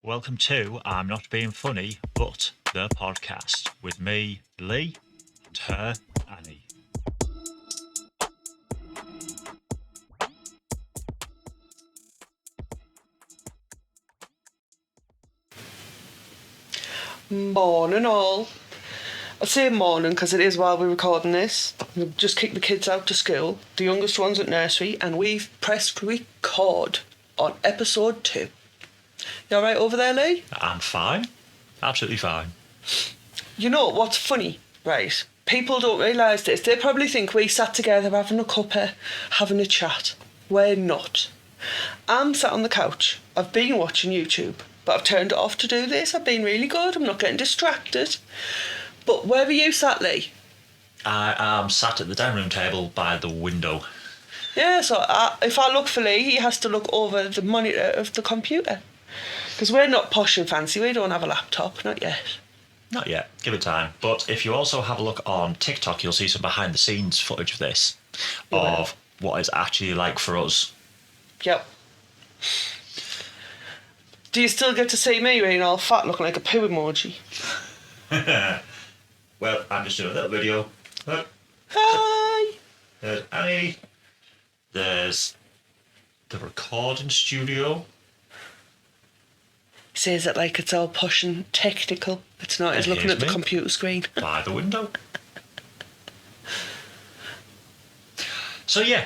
Welcome to I'm Not Being Funny, but the podcast with me, Lee, and her, Annie. Morning all. I say morning because it is while we're recording this. We've just kicked the kids out to school. The youngest one's at nursery and we've pressed record on episode 2. You alright over there, Lee? I'm fine. Absolutely fine. You know what's funny, right? People don't realise this. They probably think we sat together having a cuppa, having a chat. We're not. I'm sat on the couch. I've been watching YouTube, but I've turned it off to do this. I've been really good. I'm not getting distracted. But where were you sat, Lee? I am sat at the dining room table by the window. Yeah, so if I look for Lee, he has to look over the monitor of the computer. Because we're not posh and fancy. We don't have a laptop, not yet. Not yet. Give it time. But if you also have a look on TikTok, you'll see some behind-the-scenes footage of this, of what it's actually like for us. Yep. Do you still get to see me being all fat, looking like a poo emoji? Well, I'm just doing a little video. Look. Hi! There's Annie. There's the recording studio. He says it like it's all posh and technical. It's not. He's looking at the computer screen. By the window. So yeah,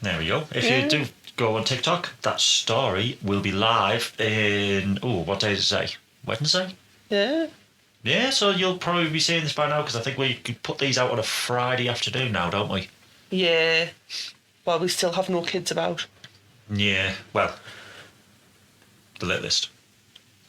there we go. If you do go on TikTok, that story will be live in, what day does it say? Wednesday? Yeah. Yeah, so you'll probably be seeing this by now because I think we could put these out on a Friday afternoon now, don't we? Yeah. Well, we still have no kids about. Yeah, well, the littlest.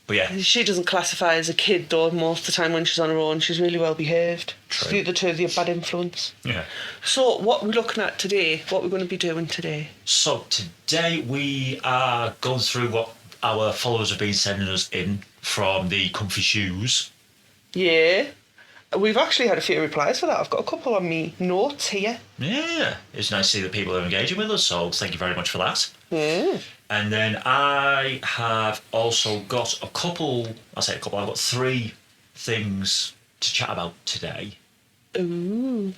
But yeah. She doesn't classify as a kid, though, most of the time when she's on her own. She's really well behaved. True. The other two, they're a bad influence. Yeah. So, what we're looking at today, what we're going to be doing today? So, today we are going through what our followers have been sending us in from the comfy shoes. Yeah. We've actually had a few replies for that. I've got a couple on me notes here. Yeah. It's nice to see that people are engaging with us, so thank you very much for that. Yeah. And then I have also got I've got 3 things to chat about today. Ooh.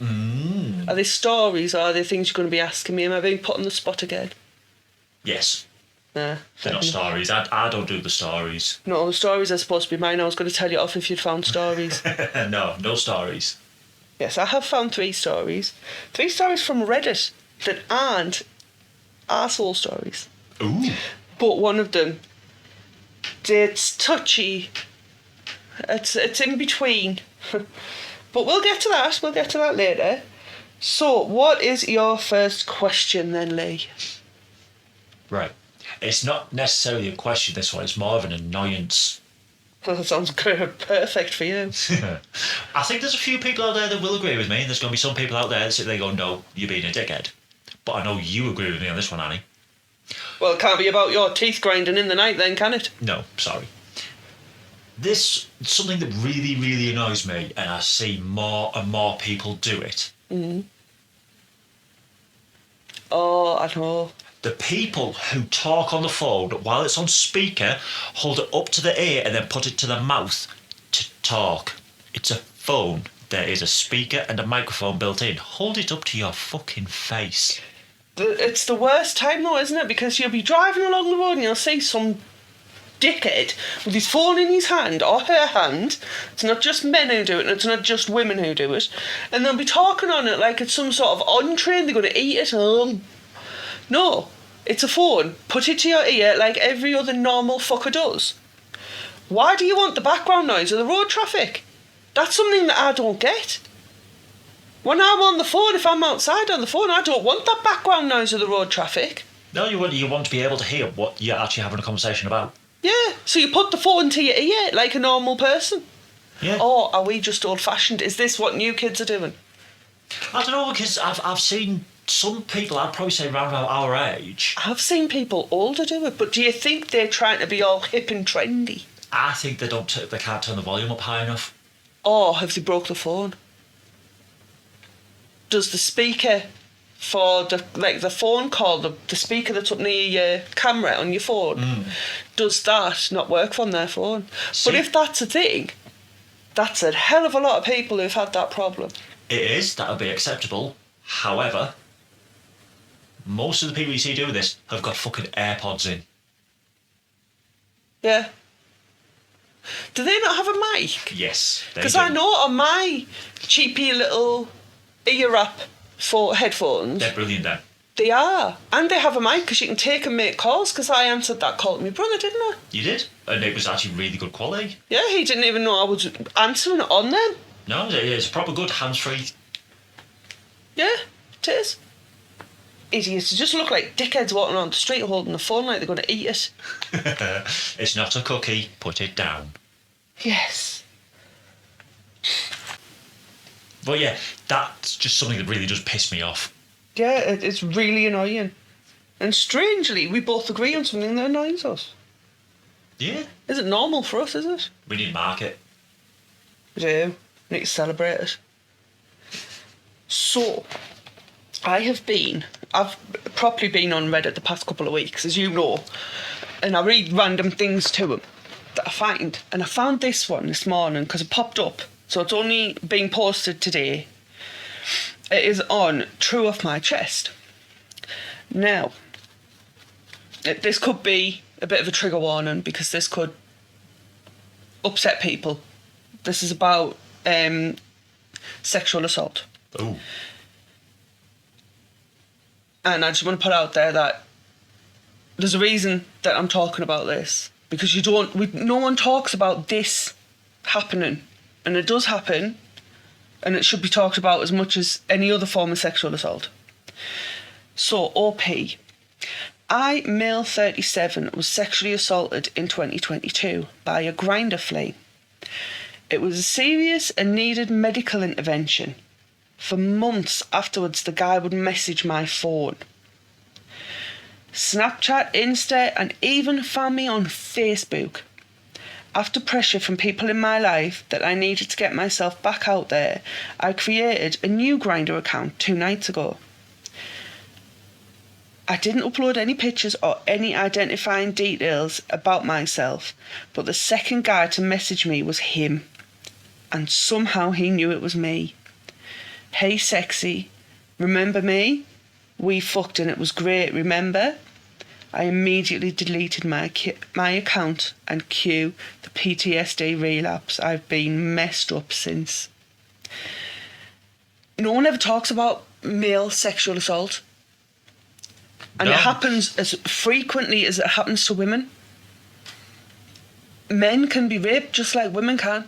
Are they stories or are they things you're going to be asking me? Am I being put on the spot again? Yes. Nah. They're not stories. I don't do the stories. No, the stories are supposed to be mine. I was going to tell you off if you'd found stories. No stories. Yes, I have found 3 stories. 3 stories from Reddit that aren't arsehole stories. Ooh. But one of them, it's touchy. It's in between. But we'll get to that. We'll get to that later. So, what is your first question then, Lee? Right. It's not necessarily a question, this one. It's more of an annoyance. That sounds good. Perfect for you. I think there's a few people out there that will agree with me, and there's going to be some people out there that sit there going, no, you're being a dickhead. But I know you agree with me on this one, Annie. Well, it can't be about your teeth grinding in the night then, can it? No, sorry. This is something that really, really annoys me, and I see more and more people do it. Mm. Oh, I know. The people who talk on the phone while it's on speaker, hold it up to the ear and then put it to the mouth to talk. It's a phone. There is a speaker and a microphone built in. Hold it up to your fucking face. It's the worst time though, isn't it? Because you'll be driving along the road and you'll see some dickhead with his phone in his hand or her hand. It's not just men who do it, and it's not just women who do it. And they'll be talking on it like it's some sort of entree and they're going to eat it. No, it's a phone. Put it to your ear like every other normal fucker does. Why do you want the background noise of the road traffic? That's something that I don't get. When I'm on the phone, if I'm outside on the phone, I don't want that background noise of the road traffic. No, you want to be able to hear what you're actually having a conversation about. Yeah, so you put the phone to your ear like a normal person. Yeah. Or are we just old-fashioned? Is this what new kids are doing? I don't know, because I've seen some people, I'd probably say around about our age. I've seen people older do it, but do you think they're trying to be all hip and trendy? I think they can't turn the volume up high enough. Or have they broke the phone? Does the speaker for the phone call, the speaker that's up near your camera on your phone, does that not work from their phone? See? But if that's a thing, that's a hell of a lot of people who've had that problem. It is, that would be acceptable. However, most of the people you see doing this have got fucking AirPods in. Yeah. Do they not have a mic? Yes, they Because do. I know on my cheapy little ear wrap for headphones, They're brilliant then. they are. And they have a mic because you can take and make calls, because I answered that call to my brother, didn't I? You did? And it was actually really good quality. Yeah, he didn't even know I was answering it on them. No, it's proper good, hands-free. Yeah, it is. Idiots. They just look like dickheads walking around the street holding the phone like they're going to eat it. It's not a cookie, put it down. Yes. But yeah, that's just something that really does piss me off. Yeah, it's really annoying. And strangely, we both agree on something that annoys us. Yeah. Isn't normal for us, is it? We need to mark it. We do. We need to celebrate it. So, I've properly been on Reddit the past couple of weeks, as you know, and I read random things to them that I find. And I found this one this morning because it popped up. So it's only been posted today. It is on True Off My Chest. Now, this could be a bit of a trigger warning because this could upset people. This is about sexual assault. Oh. And I just want to put out there that there's a reason that I'm talking about this, because no one talks about this happening, and it does happen, and it should be talked about as much as any other form of sexual assault. So, OP. I, male 37, was sexually assaulted in 2022 by a Grindr flame. It was a serious and needed medical intervention. For months afterwards, the guy would message my phone. Snapchat, Insta, and even found me on Facebook. After pressure from people in my life that I needed to get myself back out there, I created a new Grindr account 2 nights ago. I didn't upload any pictures or any identifying details about myself, but the second guy to message me was him. And somehow he knew it was me. Hey sexy, remember me? We fucked and it was great, remember? I immediately deleted my account and cue the PTSD relapse. I've been messed up since. No one ever talks about male sexual assault. And No. it happens as frequently as it happens to women. Men can be raped just like women can.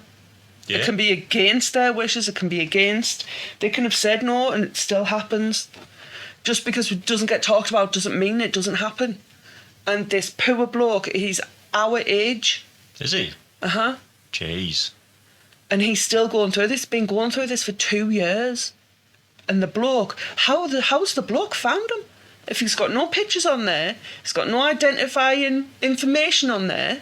Yeah. It can be against their wishes, it can be against... They can have said no and it still happens. Just because it doesn't get talked about doesn't mean it doesn't happen. And this poor bloke, he's our age. Is he? Uh-huh. Jeez. And he's still going through this, been going through this for 2 years. And the bloke, how's the bloke found him? If he's got no pictures on there, he's got no identifying information on there,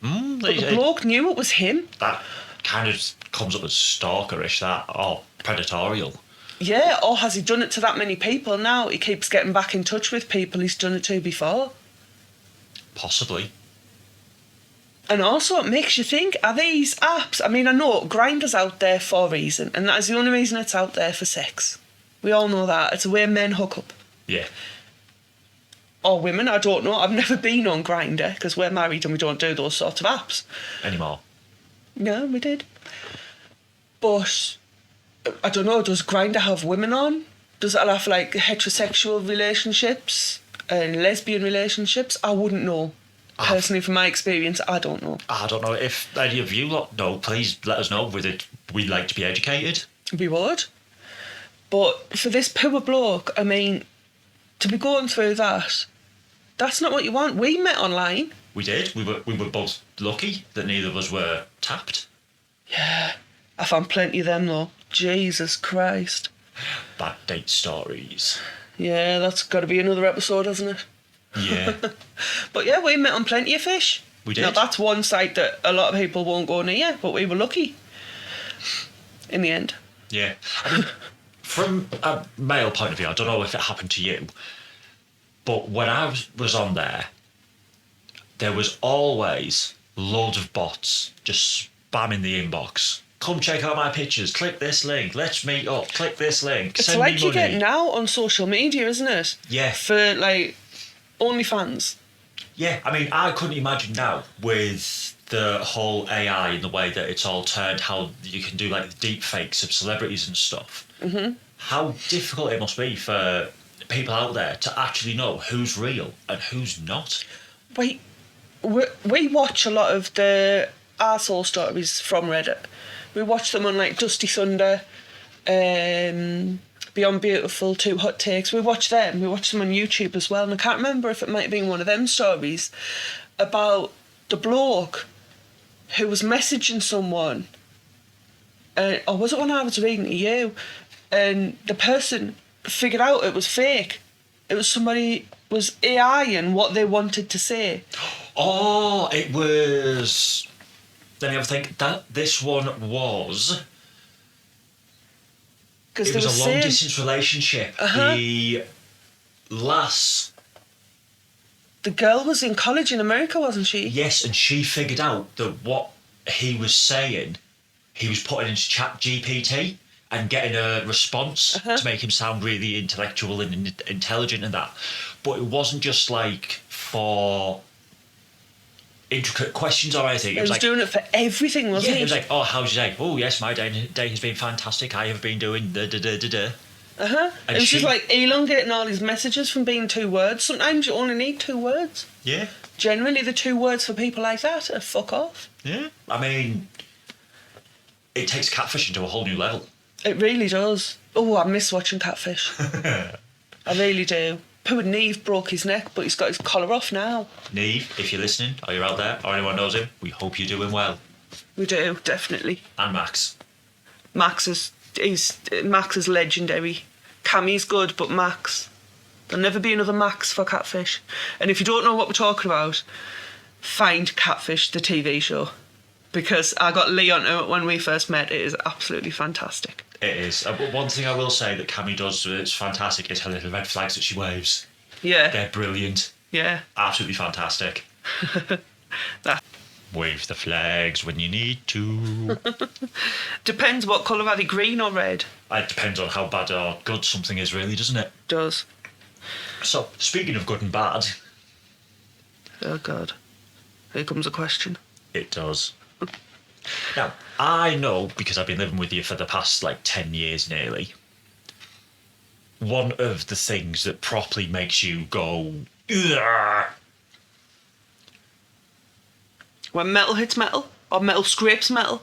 but the bloke knew it was him. That kind of comes up as stalkerish, that, or predatorial. Yeah, or has he done it to that many people now? He keeps getting back in touch with people he's done it to before. Possibly. And also it makes you think, are these apps... I mean, I know Grindr's out there for a reason, and that is the only reason it's out there for sex. We all know that. It's a way men hook up. Yeah. Or women, I don't know. I've never been on Grindr, because we're married and we don't do those sorts of apps. Anymore. No, we did. But... I don't know, does Grindr have women on? Does it have like heterosexual relationships and lesbian relationships? I wouldn't know. Personally, from my experience, I don't know. I don't know if any of you lot know, please let us know with it. We'd like to be educated. We would. But for this poor bloke, I mean, to be going through that, that's not what you want. We met online. We did. We were both lucky that neither of us were tapped. Yeah. I found plenty of them though. Jesus Christ. Bad date stories. Yeah, that's got to be another episode, hasn't it? Yeah. But yeah, we met on Plenty of Fish. We did. Now that's one site that a lot of people won't go near, but we were lucky in the end. Yeah. I mean, from a male point of view, I don't know if it happened to you, but when I was on there was always loads of bots just spamming the inbox. Come check out my pictures, click this link, let's meet up, click this link, It's send like me you money. get now on social media, isn't it? Yeah. For, like, OnlyFans. Yeah, I mean, I couldn't imagine now with the whole AI and the way that it's all turned, how you can do like deep fakes of celebrities and stuff. Mm-hmm. How difficult it must be for people out there to actually know who's real and who's not. We watch a lot of the arsehole stories from Reddit. We watch them on like Dusty Thunder, Beyond Beautiful, Two Hot Takes. We watch them. We watch them on YouTube as well. And I can't remember if it might have been one of them stories about the bloke who was messaging someone. Or was it one I was reading to you? And the person figured out it was fake. It was somebody was AIing what they wanted to say. Oh, it was... Let me have a think. This one was... It was a long-distance relationship. Uh-huh. The girl was in college in America, wasn't she? Yes, and she figured out that what he was saying, he was putting into ChatGPT and getting a response to make him sound really intellectual and intelligent and that. But it wasn't just like for intricate questions or anything. It was like, doing it for everything, wasn't he? It was like, oh, how's your day? Oh, yes, my day has been fantastic. I have been doing da-da-da-da-da. Uh-huh. And it was just like elongating all these messages from being 2 words. Sometimes you only need 2 words. Yeah. Generally, the 2 words for people like that are fuck off. Yeah. I mean, it takes catfishing to a whole new level. It really does. Oh, I miss watching Catfish. I really do. Poor Neve broke his neck, but he's got his collar off now. Neve, if you're listening, or you're out there, or anyone knows him, we hope you're doing well. We do, definitely. And Max. Max is legendary. Cammy's good, but Max. There'll never be another Max for Catfish. And if you don't know what we're talking about, find Catfish, the TV show. Because I got Lee onto it when we first met. It is absolutely fantastic. It is. One thing I will say that Cammy does that's fantastic is her little red flags that she waves. Yeah. They're brilliant. Yeah. Absolutely fantastic. Wave the flags when you need to. Depends what colour, are they green or red? It depends on how bad or good something is, really, doesn't it? Does. So, speaking of good and bad... Oh, God. Here comes a question. It does. Now, I know, because I've been living with you for the past, 10 years nearly, one of the things that properly makes you go... Ugh. When metal hits metal? Or metal scrapes metal?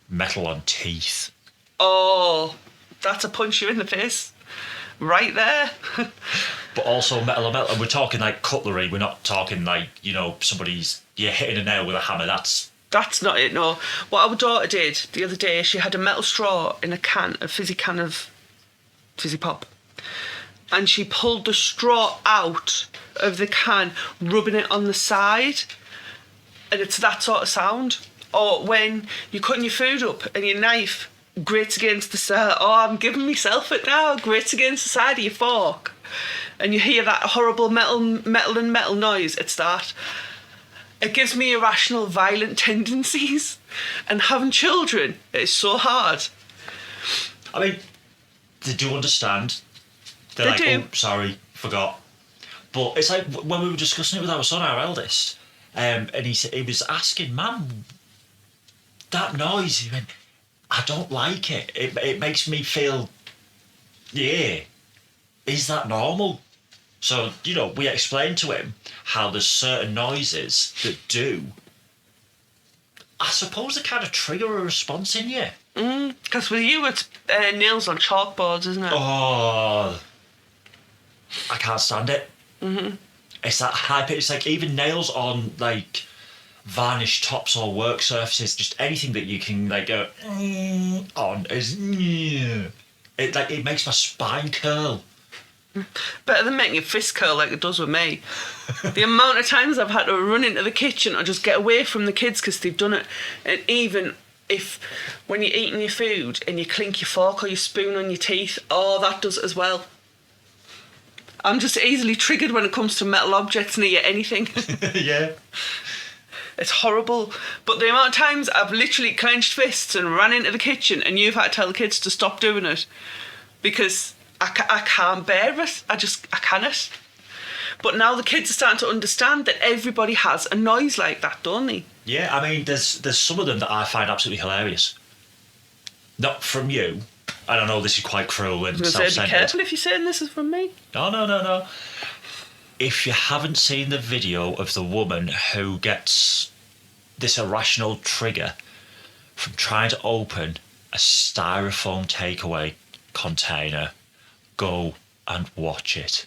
Metal on teeth. Oh, that's a punch you in the face. Right there. But also metal on metal. And we're talking cutlery. We're not talking you're hitting a nail with a hammer. That's not it, no. What our daughter did the other day, she had a metal straw in a fizzy can of fizzy pop. And she pulled the straw out of the can, rubbing it on the side. And it's that sort of sound. Or when you're cutting your food up and your knife grates against the side. Oh, I'm giving myself it now. Grates against the side of your fork. And you hear that horrible metal noise. It's that. It gives me irrational, violent tendencies. And having children, it's so hard. I mean, they do understand. They do. Oh, sorry, forgot. But it's like when we were discussing it with our son, our eldest, and he was asking, Mum, that noise, he went, I don't like it. It makes me feel, yeah, is that normal? So, we explained to him how there's certain noises that do, I suppose, they kind of trigger a response in you. Because with you, it's nails on chalkboards, isn't it? Oh, I can't stand it. Mm-hmm. It's that high pitch. It's even nails on varnished tops or work surfaces. Just anything that you can go on is it makes my spine curl. Better than making your fist curl like it does with me. The amount of times I've had to run into the kitchen or just get away from the kids because they've done it, and even if when you're eating your food and you clink your fork or your spoon on your teeth, that does it as well. I'm just easily triggered when it comes to metal objects near anything. Yeah. It's horrible. But the amount of times I've literally clenched fists and ran into the kitchen and you've had to tell the kids to stop doing it because I can't bear it. I cannot. But now the kids are starting to understand that everybody has a noise like that, don't they? Yeah, I mean, there's some of them that I find absolutely hilarious. Not from you. I don't know, this is quite cruel and self-centered. Be careful if you're saying this is from me. No. If you haven't seen the video of the woman who gets this irrational trigger from trying to open a styrofoam takeaway container, go and watch it.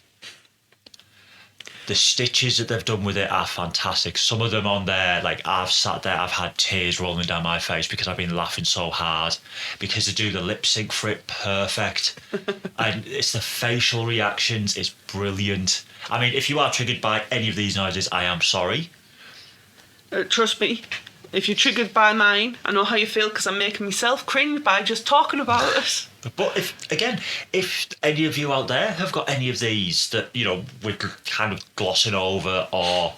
The stitches that they've done with it are fantastic. Some of them on there, like I've sat there, I've had tears rolling down my face because I've been laughing so hard because they do the lip sync for it perfect. And it's the facial reactions, it's brilliant. I mean, if you are triggered by any of these noises, I am sorry. Trust me, if you're triggered by mine, I know how you feel because I'm making myself cringe by just talking about it. But if any of you out there have got any of these that, you know, we're kind of glossing over or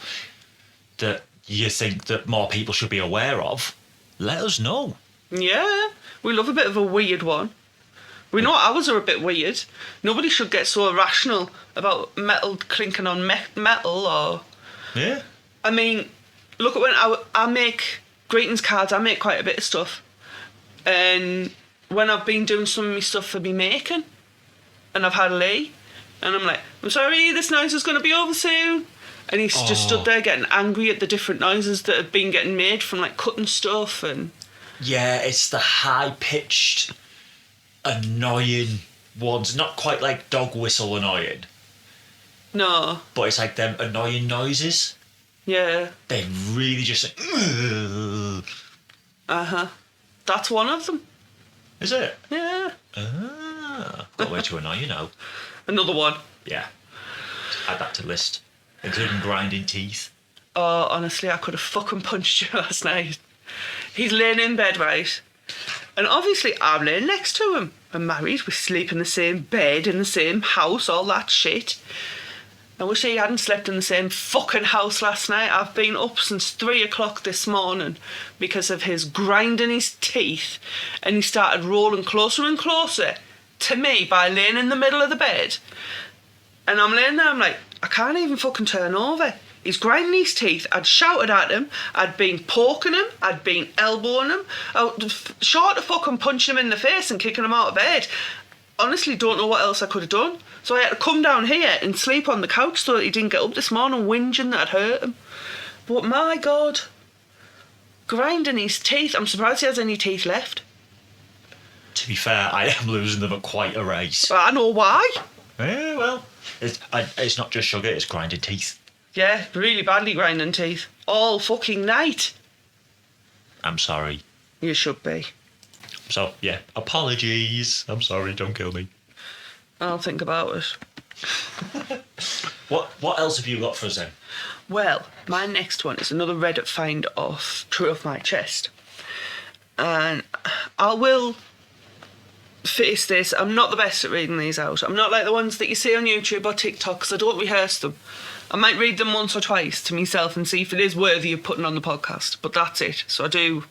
that you think that more people should be aware of, let us know. Yeah. We love a bit of a weird one. We know ours are a bit weird. Nobody should get so irrational about metal clinking on metal or... Yeah. I mean, look at when I make greetings cards, I make quite a bit of stuff. And... when I've been doing some of my stuff for me making and I've had Lee and I'm like, I'm sorry, this noise is going to be over soon. And he's just stood there getting angry at the different noises that have been getting made from like cutting stuff and... Yeah, it's the high-pitched, annoying ones. Not quite like dog whistle annoying. No. But it's like them annoying noises. Yeah. They really just like... Ugh. Uh-huh. That's one of them. Is it? Yeah. Got a way to annoy you now. Another one. Yeah. Add that to list. Including grinding teeth. Oh, honestly, I could have fucking punched you last night. He's laying in bed, right? And obviously I'm laying next to him. We're married, we sleep in the same bed, in the same house, all that shit. I wish he hadn't slept in the same fucking house last night. I've been up since 3 o'clock this morning because of his grinding his teeth, and he started rolling closer and closer to me by laying in the middle of the bed. And I'm laying there, I'm like, I can't even fucking turn over. He's grinding his teeth. I'd shouted at him. I'd been poking him. I'd been elbowing him. Short of fucking punching him in the face and kicking him out of bed. Honestly, don't know what else I could have done. So I had to come down here and sleep on the couch so that he didn't get up this morning whinging that I'd hurt him. But my God, grinding his teeth. I'm surprised he has any teeth left. To be fair, I am losing them at quite a rate. Well, I know why. Yeah, well, it's not just sugar, it's grinding teeth. Yeah, really badly grinding teeth. All fucking night. I'm sorry. You should be. So, yeah, apologies. I'm sorry, don't kill me. I'll think about it. What else have you got for us then? Well, my next one is another Reddit find of True of My Chest. And I will face this, I'm not the best at reading these out. I'm not like the ones that you see on YouTube or TikTok because I don't rehearse them. I might read them once or twice to myself and see if it is worthy of putting on the podcast, but that's it. So I'm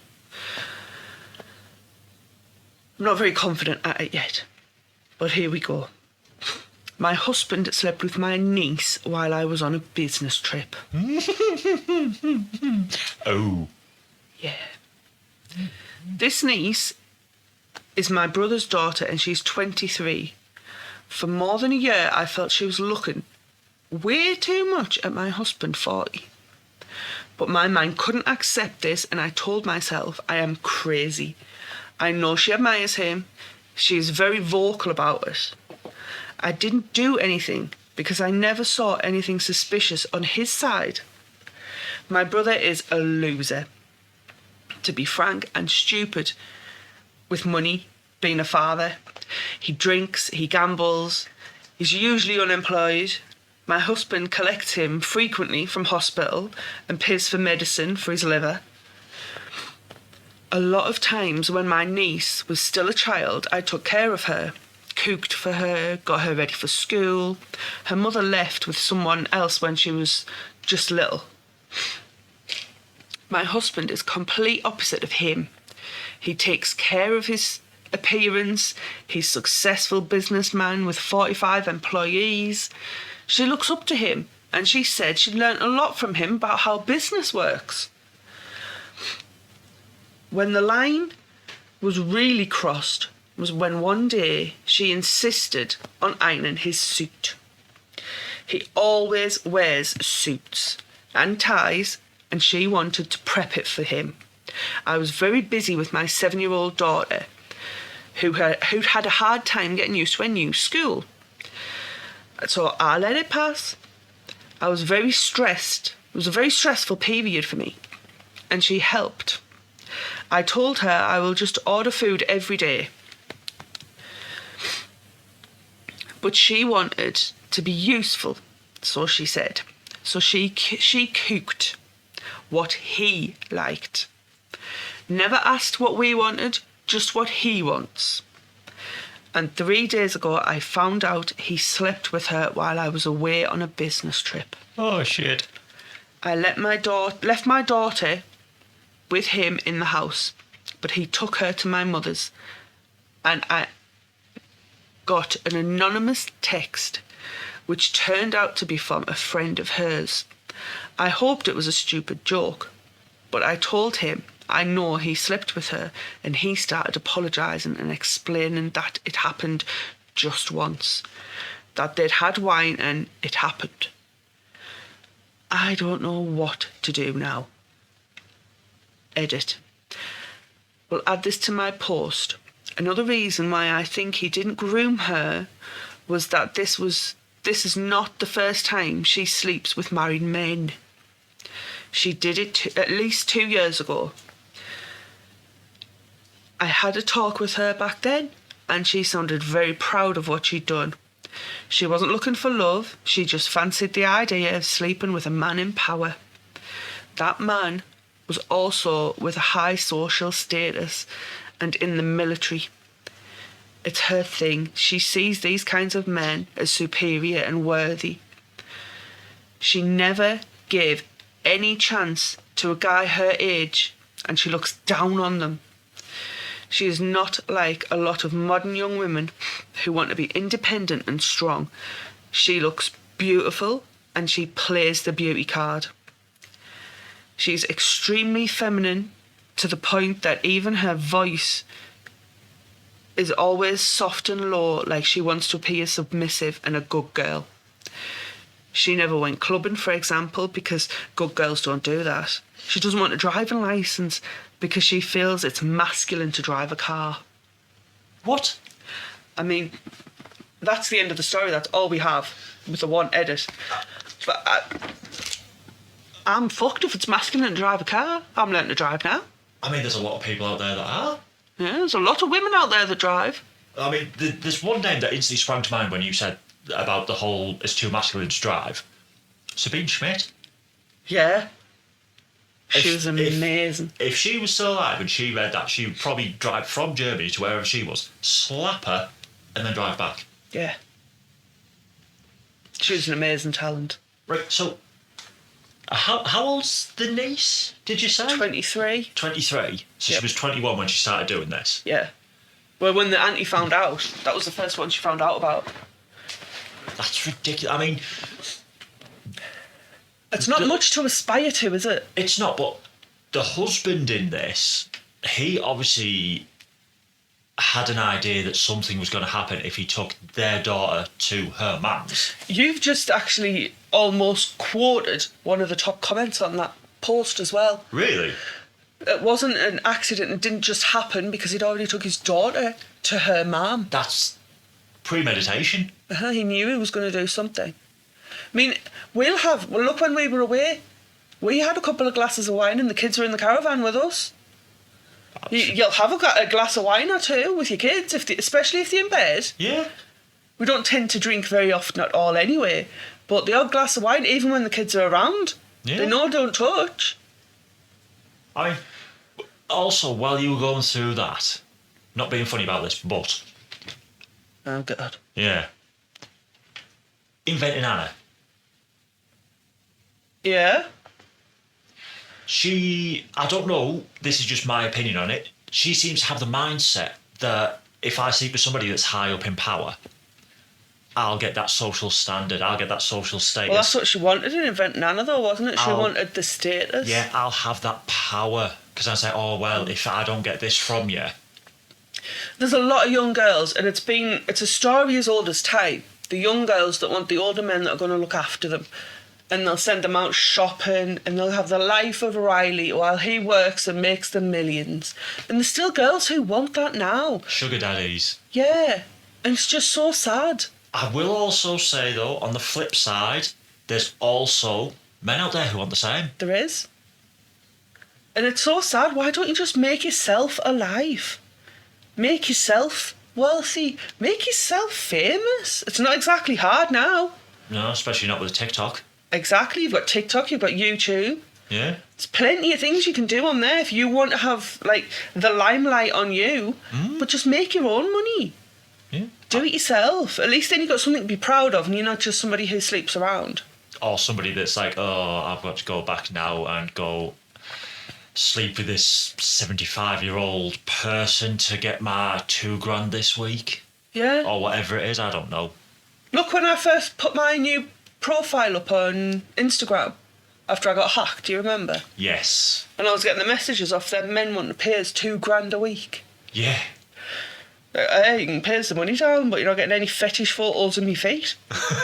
not very confident at it yet. But here we go. My husband slept with my niece while I was on a business trip. Oh. Yeah. This niece is my brother's daughter and she's 23. For more than a year, I felt she was looking way too much at my husband, 40. But my mind couldn't accept this and I told myself I am crazy. I know she admires him. She is very vocal about it. I didn't do anything because I never saw anything suspicious on his side. My brother is a loser, to be frank, and stupid with money, being a father. He drinks, he gambles, he's usually unemployed. My husband collects him frequently from hospital and pays for medicine for his liver. A lot of times when my niece was still a child, I took care of her, cooked for her, got her ready for school. Her mother left with someone else when she was just little. My husband is complete opposite of him. He takes care of his appearance. He's a successful businessman with 45 employees. She looks up to him, and she said she learnt a lot from him about how business works. When the line was really crossed was when one day she insisted on ironing his suit. He always wears suits and ties, and she wanted to prep it for him. I was very busy with my 7-year-old daughter, who'd had a hard time getting used to a new school. So I let it pass. I was very stressed. It was a very stressful period for me, and she helped. I told her I will just order food every day. But she wanted to be useful, so she said. So she cooked what he liked. Never asked what we wanted, just what he wants. And 3 days ago, I found out he slept with her while I was away on a business trip. Oh, shit. I left my daughter with him in the house, but he took her to my mother's, and I got an anonymous text which turned out to be from a friend of hers. I hoped it was a stupid joke, but I told him I know he slept with her, and he started apologising and explaining that it happened just once, that they'd had wine and it happened. I don't know what to do now. Edit. We'll add this to my post. Another reason why I think he didn't groom her was that this is not the first time she sleeps with married men. She did it at least 2 years ago. I had a talk with her back then, and she sounded very proud of what she'd done. She wasn't looking for love, she just fancied the idea of sleeping with a man in power. That man was also with a high social status and in the military. It's her thing. She sees these kinds of men as superior and worthy. She never gave any chance to a guy her age, and she looks down on them. She is not like a lot of modern young women who want to be independent and strong. She looks beautiful, and she plays the beauty card. She's extremely feminine to the point that even her voice is always soft and low, like she wants to appear submissive and a good girl. She never went clubbing, for example, because good girls don't do that. She doesn't want a driving licence because she feels it's masculine to drive a car. What? I mean, that's the end of the story. That's all we have with the one edit. But I'm fucked if it's masculine to drive a car. I'm learning to drive now. I mean, there's a lot of people out there that are. Yeah, there's a lot of women out there that drive. I mean, there's one name that instantly sprang to mind when you said about the whole it's too masculine to drive. Sabine Schmidt. Yeah. She was amazing. If she was still alive and she read that, she would probably drive from Germany to wherever she was, slap her, and then drive back. Yeah. She was an amazing talent. Right, so how old's the niece, did you say? 23. 23. So Yep. she was 21 when she started doing this. Yeah. Well, when the auntie found out, that was the first one she found out about. That's ridiculous. I mean, it's not much to aspire to, is it? It's not, but the husband in this, he obviously had an idea that something was going to happen if he took their daughter to her mum's. You've just actually almost quoted one of the top comments on that post as well. Really? It wasn't an accident. It didn't just happen because he'd already took his daughter to her mum. That's premeditation. He knew he was going to do something. I mean, look, when we were away, we had a couple of glasses of wine and the kids were in the caravan with us. You'll have a glass of wine or two with your kids, especially if they're in bed. Yeah. We don't tend to drink very often at all anyway, but the odd glass of wine, even when the kids are around, Yeah. they know don't touch. I mean, Also, while you were going through that, not being funny about this, but Oh, God. yeah, Inventing Anna. Yeah? I don't know, this is just my opinion on it, she seems to have the mindset that if I sleep with somebody that's high up in power, I'll get that social standard, I'll get that social status. Well, that's what she wanted in Inventing Anna, though, wasn't it? She wanted the status. Yeah, I'll have that power. Because I say, oh, well, if I don't get this from you. There's a lot of young girls, and it's a story as old as time. The young girls that want the older men that are going to look after them. And they'll send them out shopping, and they'll have the life of Riley while he works and makes them millions. And there's still girls who want that now. Sugar daddies. Yeah, and it's just so sad. I will also say, though, on the flip side, there's also men out there who want the same. There is. And it's so sad. Why don't you just make yourself alive? Make yourself wealthy. Make yourself famous. It's not exactly hard now. No, especially not with TikTok. Exactly. You've got TikTok, you've got YouTube. Yeah. There's plenty of things you can do on there if you want to have, like, the limelight on you. But just make your own money. Yeah. Do it yourself. At least then you've got something to be proud of and you're not just somebody who sleeps around. Or somebody that's like, oh, I've got to go back now and go sleep with this 75-year-old person to get my $2,000 this week. Yeah. Or whatever it is, I don't know. Look, when I first put my new profile up on Instagram after I got hacked, do you remember? Yes. And I was getting the messages off them men wanting to pay us $2,000 a week. Yeah. Hey, you can pay us the money down, but you're not getting any fetish photos of me feet.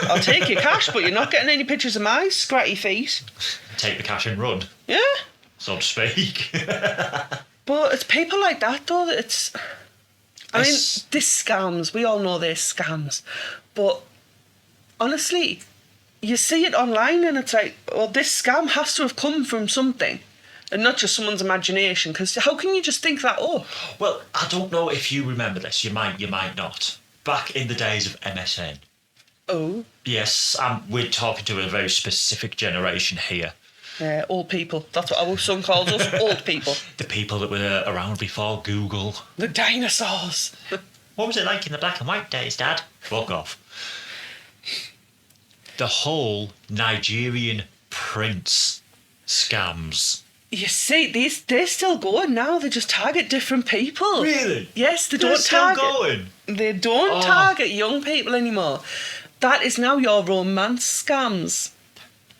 I'll take your cash, but you're not getting any pictures of my scratty feet. Take the cash and run, Yeah. so to speak. But it's people like that, though, that it's... I mean, they're scams. We all know they're scams. But honestly, you see it online and it's like, well, this scam has to have come from something. And not just someone's imagination, because how can you just think that up? Well, I don't know if you remember this. You might not. Back in the days of MSN. Oh. Yes, we're talking to a very specific generation here. Old people. That's what our son calls us, old people. The people that were around before Google. The dinosaurs. What was it like in the black and white days, Dad? Fuck off. The whole Nigerian prince scams. You see, they're still going now. They just target different people. Really? Yes, they They're don't still target. going? They don't target young people anymore. That is now your romance scams.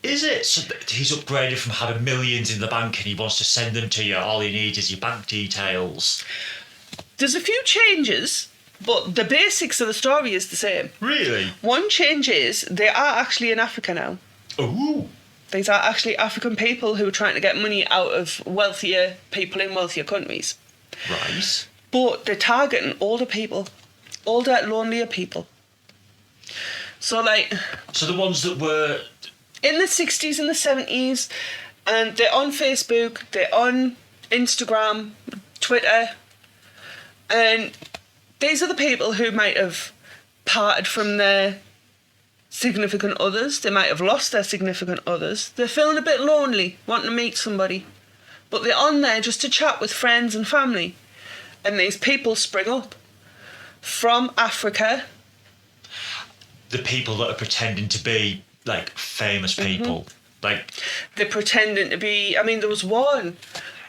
Is it? So he's upgraded from having millions in the bank and he wants to send them to you. All you need is your bank details. There's a few changes, but the basics of the story is the same. Really? One change is they are actually in Africa now. Ooh. These are actually African people who are trying to get money out of wealthier people in wealthier countries. Right. But they're targeting older people. Older, lonelier people. So, like... So the ones that were... in the 60s and the 70s, and they're on Facebook, they're on Instagram, Twitter, and these are the people who might have parted from their significant others. They might have lost their significant others. They're feeling a bit lonely, wanting to meet somebody, but they're on there just to chat with friends and family, and these people spring up from Africa. The people that are pretending to be, like, famous people. Like... They're pretending to be... I mean, there was one...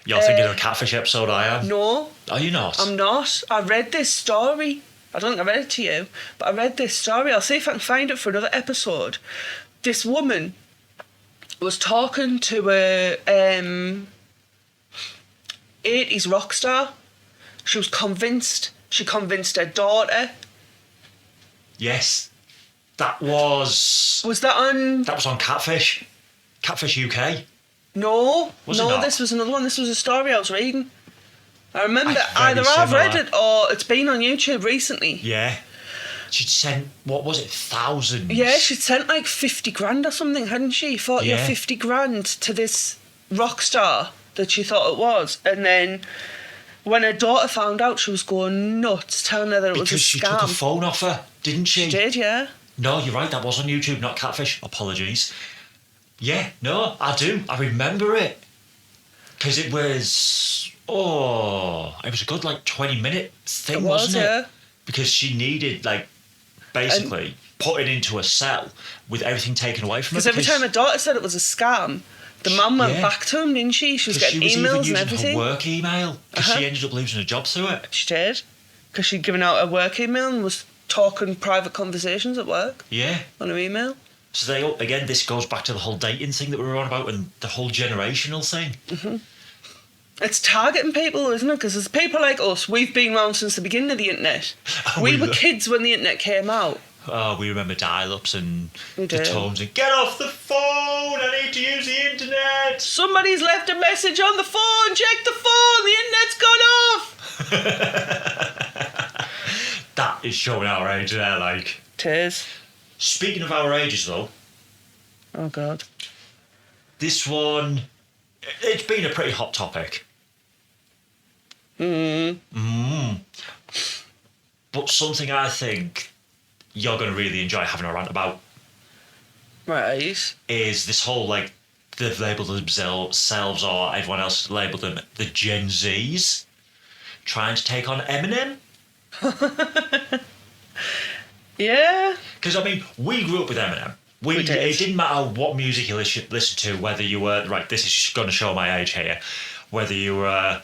You're thinking of a Catfish episode, I am? No. Are you not? I'm not. I read this story. I don't think I read it to you, but I read this story. I'll see if I can find it for another episode. This woman was talking to a 80s rock star. She was convinced. She convinced her daughter. Yes. That was... Was that on... That was on Catfish. Catfish UK. No. Was it no, not? this was another one. This was a story I was reading. I remember Very either I've read similar. it or it's been on YouTube recently. Yeah. She'd sent, what was it, thousands? Yeah, she'd sent like 50 grand or something, hadn't she? 40 Yeah. or 50 grand to this rock star that she thought it was. And then when her daughter found out, she was going nuts, telling her that it was a Because she scam. took the phone off her, didn't she? She did, yeah. No, you're right, that was on YouTube, not Catfish. Apologies. Yeah, no, I do. I remember it. Because it was Oh, it was a good 20-minute thing, It was, wasn't it? yeah. Because she needed basically put it into a cell with everything taken away from her. Because every time her daughter said it was a scam, the mum went back to him, didn't she? She was getting emails and everything. She was even using her work email because she ended up losing her job through it. She did. Because she'd given out her work email and was talking private conversations at work. Yeah. On her email. So again, this goes back to the whole dating thing that we were on about and the whole generational thing. Mm-hmm. It's targeting people, isn't it? Because there's people like us, we've been around since the beginning of the internet. We were kids when the internet came out. Oh, we remember dial-ups and We the do. tones and get off the phone, I need to use the internet. Somebody's left a message on the phone, check the phone, the internet's gone off. That is showing our age there, It is. Speaking of our ages though, Oh God. this one, it's been a pretty hot topic. But something I think you're going to really enjoy having a rant about Right. is this whole they've labelled themselves or everyone else has labelled them the Gen Zs trying to take on Eminem. Yeah. Because we grew up with Eminem. We did. It didn't matter what music you listened to, whether you were this is going to show my age here, whether you were a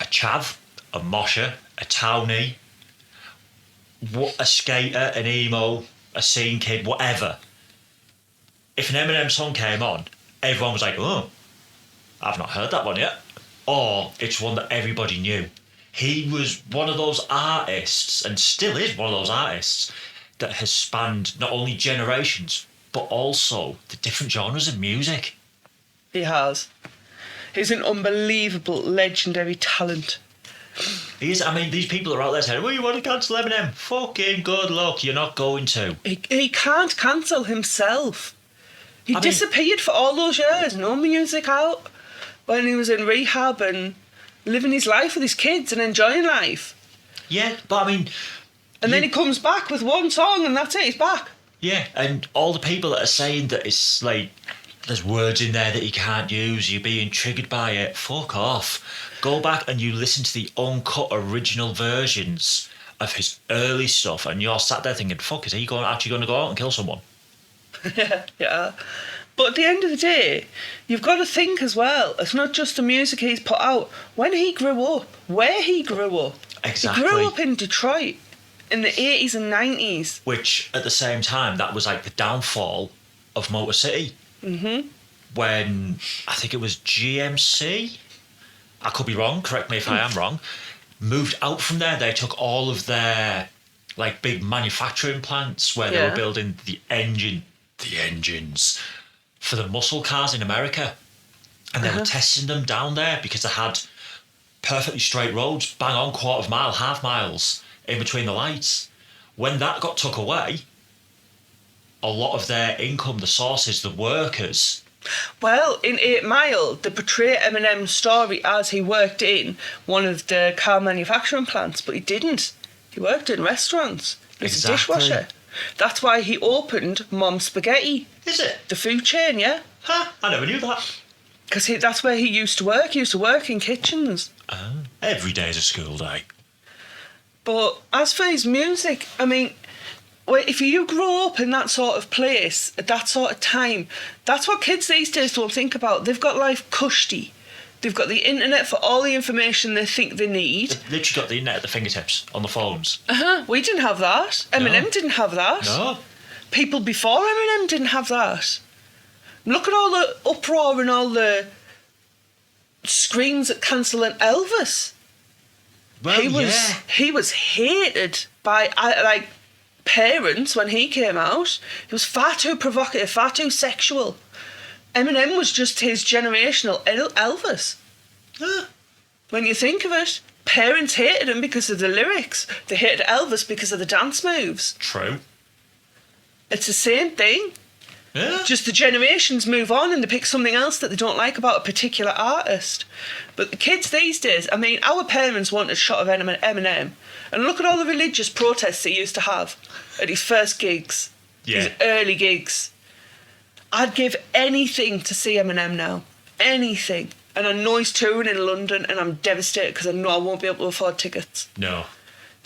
chav, a mosher, a townie, a skater, an emo, a scene kid, whatever. If an Eminem song came on, everyone was like, oh, I've not heard that one yet. Or it's one that everybody knew. He was one of those artists, and still is one of those artists, that has spanned not only generations, but also the different genres of music. He has. He's an unbelievable, legendary talent. He is. These people are out there saying, well, you want to cancel Eminem? Fucking good luck, you're not going to. He can't cancel himself. He disappeared for all those years, no music out, when he was in rehab and living his life with his kids and enjoying life. Yeah, but And then he comes back with one song and that's it, he's back. Yeah, and all the people that are saying that it's there's words in there that you can't use, you're being triggered by it, fuck off. Go back and you listen to the uncut original versions of his early stuff and you're sat there thinking, fuck, is he actually going to go out and kill someone? Yeah. But at the end of the day, you've got to think as well, it's not just the music he's put out. When he grew up, where he grew up. Exactly. He grew up in Detroit in the 80s and 90s. Which, at the same time, that was the downfall of Motor City. Mm-hmm. When, I think it was GMC, I could be wrong, correct me if I am wrong, moved out from there. They took all of their, big manufacturing plants where they were building the engines for the muscle cars in America. And they were testing them down there because they had perfectly straight roads, bang on, quarter of mile, half miles in between the lights. When that got took away, a lot of their income, the sources, the workers. Well, in 8 Mile, they portray Eminem's story as he worked in one of the car manufacturing plants, but he didn't. He worked in restaurants. He's a dishwasher. That's why he opened Mom's Spaghetti. Is it? The food chain, yeah. Huh, I never knew that. Because that's where he used to work. He used to work in kitchens. Every day's a school day. But as for his music, if you grow up in that sort of place, at that sort of time, that's what kids these days don't think about. They've got life cushy. They've got the internet for all the information they think they need. They've literally got the internet at their fingertips, on the phones. We didn't have that. Eminem didn't have that. No. People before Eminem didn't have that. Look at all the uproar and all the screams at cancelling Elvis. Well, He was hated by parents when he came out. He was far too provocative, far too sexual. Eminem was just his generational Elvis. When you think of it, parents hated him because of the lyrics. They hated Elvis because of the dance moves. True. It's the same thing. Yeah. Just the generations move on and they pick something else that they don't like about a particular artist. But the kids these days, our parents wanted a shot of Eminem. And look at all the religious protests he used to have at his first gigs. Yeah. His early gigs. I'd give anything to see Eminem now. Anything. And I know he's touring in London, and I'm devastated because I know I won't be able to afford tickets. No.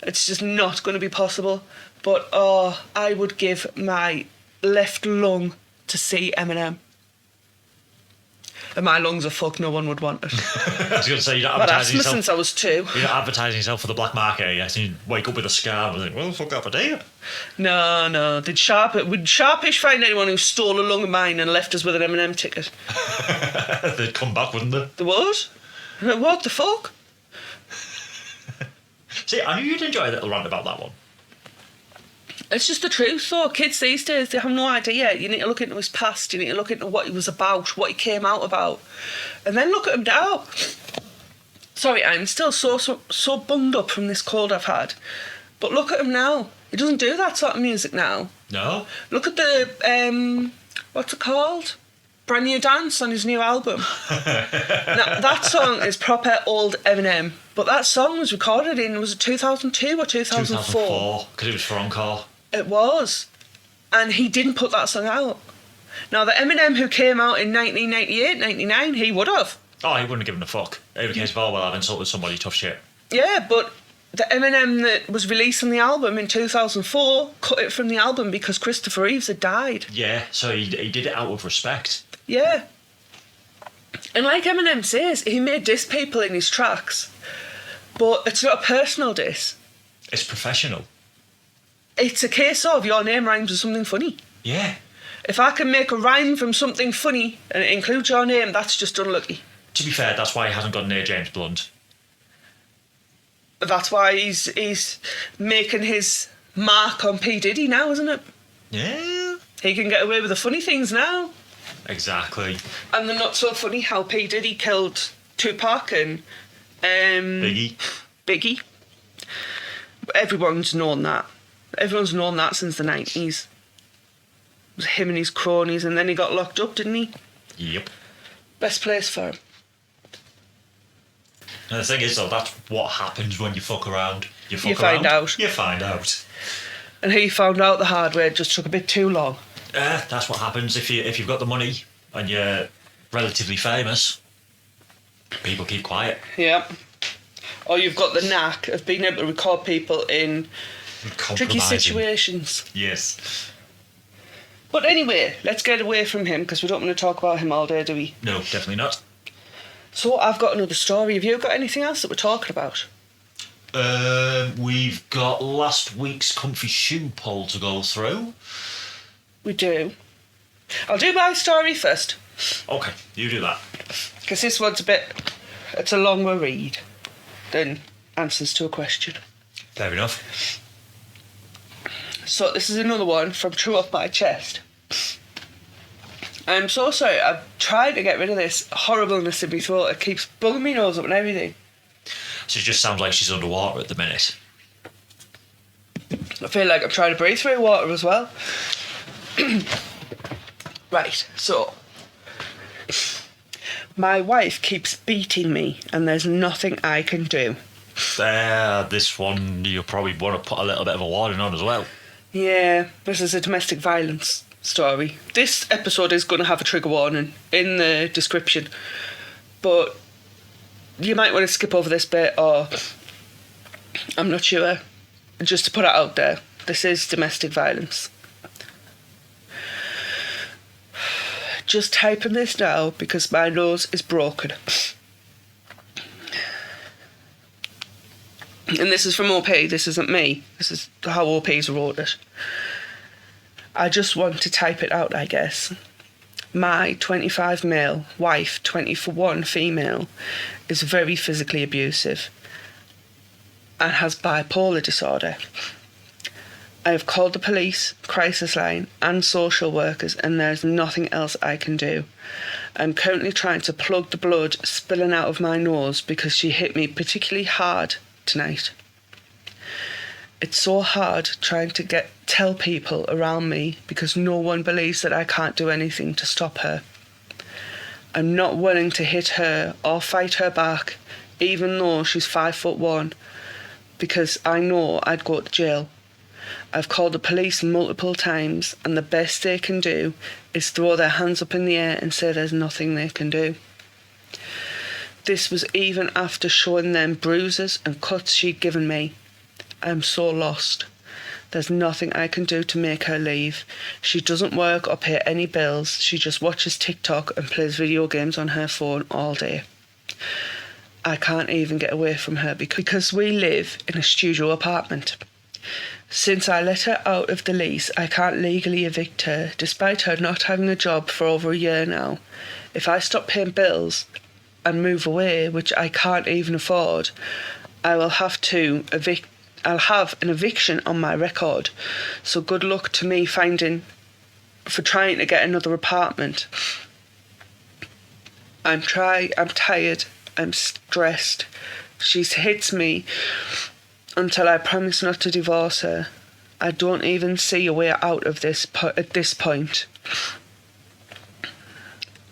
It's just not going to be possible. But I would give my left lung to see Eminem. And my lungs are fucked, no one would want it. I was going to say, you're not But advertising asthma yourself. since I was 2. You're not advertising yourself for the black market, yes? And you wake up with a scar and think, well, fuck up a day. No. Would Sharpish find anyone who stole a lung of mine and left us with an Eminem ticket? They'd come back, wouldn't they? They would? What the fuck? See, I knew you'd enjoy a little rant about that one. It's just the truth, though. Kids these days, they have no idea. You need to look into his past. You need to look into what he was about, what he came out about. And then look at him now. Sorry, I'm still so bunged up from this cold I've had. But look at him now. He doesn't do that sort of music now. No? Look at the, what's it called? Brand New Dance on his new album. Now, that song is proper old Eminem. But that song was recorded in, was it 2002 or 2004? 2004, because it was for Encore. It was. And he didn't put that song out. Now, the Eminem who came out in 1998, 99, he would have. Oh, he wouldn't have given a fuck. In the case of, well, I've insulted somebody, tough shit. Yeah, but the Eminem that was releasing the album in 2004 cut it from the album because Christopher Reeves had died. Yeah, so he did it out of respect. Yeah. And like Eminem says, he may diss people in his tracks, but it's not a personal diss. It's professional. It's a case of your name rhymes with something funny. Yeah. If I can make a rhyme from something funny and it includes your name, that's just unlucky. To be fair, that's why he hasn't got near James Blunt. That's why he's making his mark on P. Diddy now, isn't it? Yeah. He can get away with the funny things now. Exactly. And they're not so funny how P. Diddy killed Tupac and Biggie. Everyone's known that. Everyone's known that since the 90s. It was him and his cronies, and then he got locked up, didn't he? Yep. Best place for him. And the thing is, though, that's what happens when you fuck around. You find out. You find out. And he found out the hard way. It just took a bit too long. That's what happens if you've got the money and you're relatively famous. People keep quiet. Yeah. Or you've got the knack of being able to record people in tricky situations. Yes. But anyway, let's get away from him because we don't want to talk about him all day, do we? No, definitely not. So I've got another story. Have you got anything else that we're talking about? We've got last week's comfy shoe poll to go through. We do. I'll do my story first. Okay, you do that. Because this one's it's a longer read than answers to a question. Fair enough. So this is another one from True Off My Chest. I'm so sorry, I'm trying to get rid of this horribleness in my throat. It keeps bugging me nose up and everything. So it just sounds like she's underwater at the minute. I feel like I'm trying to breathe through water as well. Right, so my wife keeps beating me and there's nothing I can do. This one you probably want to put a little bit of a warning on as well. Yeah, this is a domestic violence story. This episode is going to have a trigger warning in the description, but you might want to skip over this bit, or I'm not sure. Just to put it out there, this is domestic violence. Just typing this now because my nose is broken. And this is from OP, this isn't me. This is how OP's wrote it. I just want to type it out, I guess. My 25 male wife, 21 female, is very physically abusive and has bipolar disorder. I have called the police, crisis line and social workers and there's nothing else I can do. I'm currently trying to plug the blood spilling out of my nose because she hit me particularly hard tonight. It's so hard trying to tell people around me because no one believes that I can't do anything to stop her. I'm not willing to hit her or fight her back, even though she's 5'1", because I know I'd go to jail. I've called the police multiple times and the best they can do is throw their hands up in the air and say there's nothing they can do. This was even after showing them bruises and cuts she'd given me. I'm so lost. There's nothing I can do to make her leave. She doesn't work or pay any bills. She just watches TikTok and plays video games on her phone all day. I can't even get away from her because we live in a studio apartment. Since I let her out of the lease, I can't legally evict her, despite her not having a job for over a year now. If I stop paying bills and move away, which I can't even afford, I will have to evict. I'll have an eviction on my record. So good luck to me trying to get another apartment. I'm tired. I'm stressed. She hits me until I promise not to divorce her. I don't even see a way out of this at this point.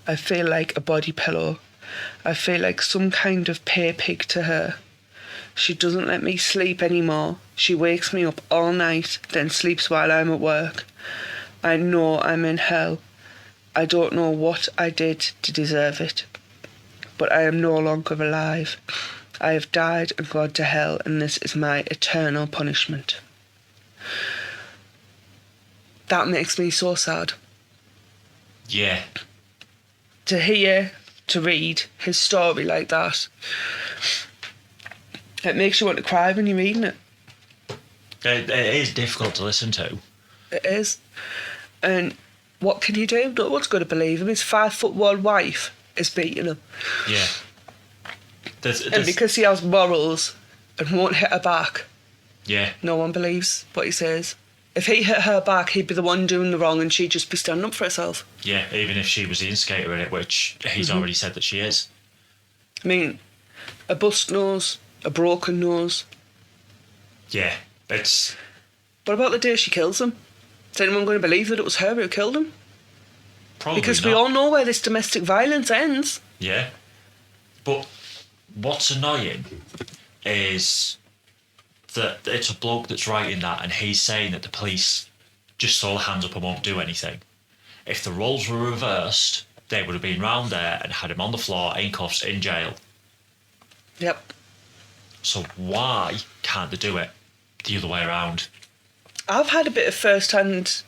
I feel like a body pillow. I feel like some kind of pay pig to her. She doesn't let me sleep anymore. She wakes me up all night, then sleeps while I'm at work. I know I'm in hell. I don't know what I did to deserve it. But I am no longer alive. I have died and gone to hell, and this is my eternal punishment. That makes me so sad. Yeah. To read his story like that, it makes you want to cry when you're reading it. It is difficult to listen to. It is. And what can you do? No one's going to believe him. His 5'1" wife is beating him. Yeah. And because he has morals and won't hit her back, yeah, no one believes what he says. If he hit her back, he'd be the one doing the wrong and she'd just be standing up for herself. Yeah, even if she was the instigator in it, which he's already said that she is. I mean, a bust nose, a broken nose. Yeah, it's... What about the day she kills him? Is anyone going to believe that it was her who killed him? Probably because not. we all know where this domestic violence ends. Yeah. But what's annoying is that it's a bloke that's writing that and he's saying that the police just throw their hands up and won't do anything. If the roles were reversed, they would have been round there and had him on the floor, in cuffs, in jail. Yep. So why can't they do it the other way around? I've had a bit of first-hand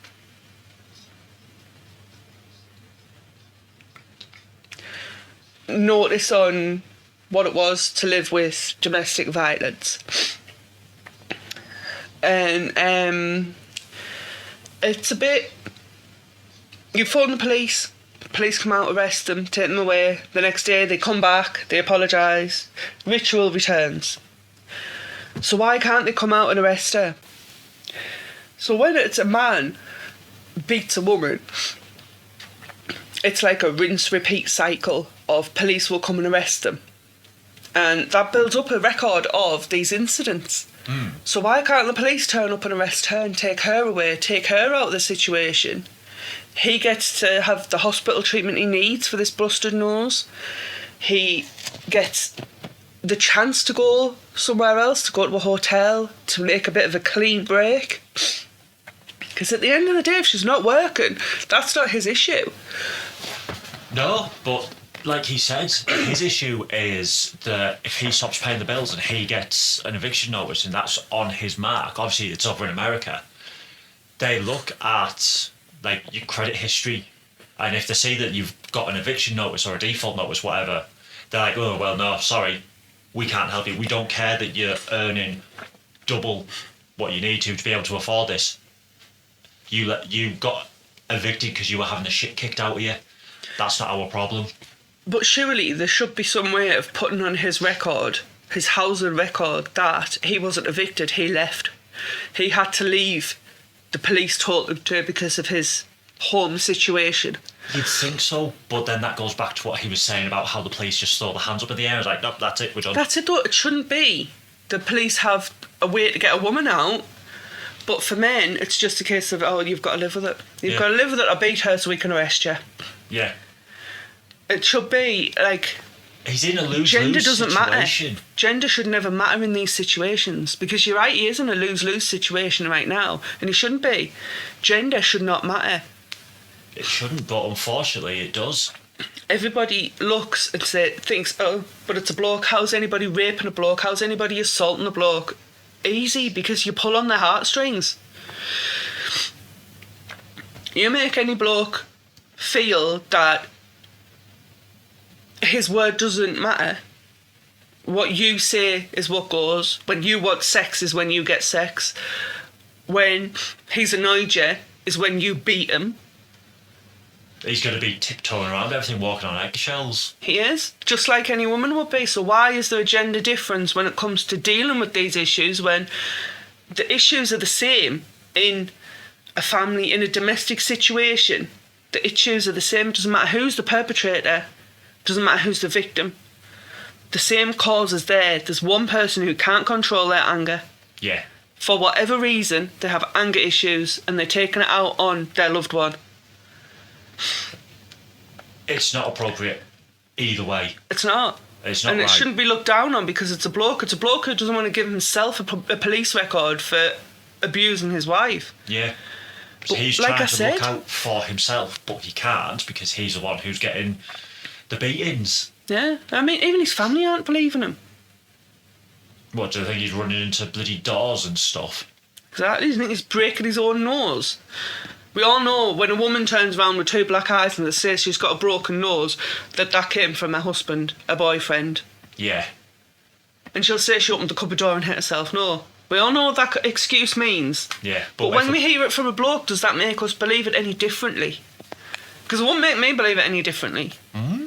notice on what it was to live with domestic violence. And it's a bit... You phone the police come out, arrest them, take them away. The next day they come back, they apologise. Ritual returns. So why can't they come out and arrest her? So when it's a man beats a woman, it's like a rinse-repeat cycle of police will come and arrest them. And that builds up a record of these incidents. So why can't the police turn up and arrest her and take her away, take her out of the situation? He gets to have the hospital treatment he needs for this busted nose. He gets the chance to go somewhere else, to go to a hotel, to make a bit of a clean break. Because at the end of the day, if she's not working, that's not his issue. No, but like he said, his issue is that if he stops paying the bills and he gets an eviction notice and that's on his mark, obviously it's over in America, they look at like your credit history, and if they see that you've got an eviction notice or a default notice, whatever, they're like, oh, well, no, sorry, we can't help you. We don't care that you're earning double what you need to be able to afford this. You got evicted because you were having the shit kicked out of you. That's not our problem. But surely there should be some way of putting on his record, his housing record, that he wasn't evicted, he left. He had to leave. The police told him to because of his home situation. You'd think so, but then that goes back to what he was saying about how the police just throw their hands up in the air. It's like, nope, that's it, we're done. That's it though, it shouldn't be. The police have a way to get a woman out, but for men, it's just a case of, oh, you've got to live with it. You've got to live with it or beat her so we can arrest you. Yeah. It should be, like... He's in a lose-lose Gender doesn't situation. matter. Gender should never matter in these situations, because you're right, he is in a lose-lose situation right now, and he shouldn't be. Gender should not matter. It shouldn't, but unfortunately it does. everybody looks and thinks, oh, but it's a bloke. How's anybody raping a bloke? How's anybody assaulting a bloke? Easy, because you pull on their heartstrings. You make any bloke feel that his word doesn't matter. What you say is what goes. When you want sex is when you get sex. When he's annoyed you is when you beat him. He's going to be tiptoeing around everything, walking on eggshells. He is, just like any woman would be. So why is there a gender difference when it comes to dealing with these issues when the issues are the same in a family, in a domestic situation? The issues are the same. It doesn't matter who's the perpetrator. It doesn't matter who's the victim. The same cause is there. There's one person who can't control their anger. Yeah. For whatever reason, they have anger issues and they're taking it out on their loved one. It's not appropriate either way. It's not. It's not and right. It shouldn't be looked down on because it's a bloke. It's a bloke who doesn't want to give himself a police record for abusing his wife. Yeah. But He's like trying to look out for himself, but he can't because he's the one who's getting the beatings. Yeah. I mean, even his family aren't believing him. What, do you think he's running into bloody doors and stuff? Exactly. Do you think he's breaking his own nose? We all know when a woman turns around with 2 black eyes and says she's got a broken nose, that came from her husband, a boyfriend. Yeah. And she'll say she opened the cupboard door and hit herself. No. We all know what that excuse means. Yeah. But when we hear it from a bloke, does that make us believe it any differently? Because it won't make me believe it any differently. Mm-hmm.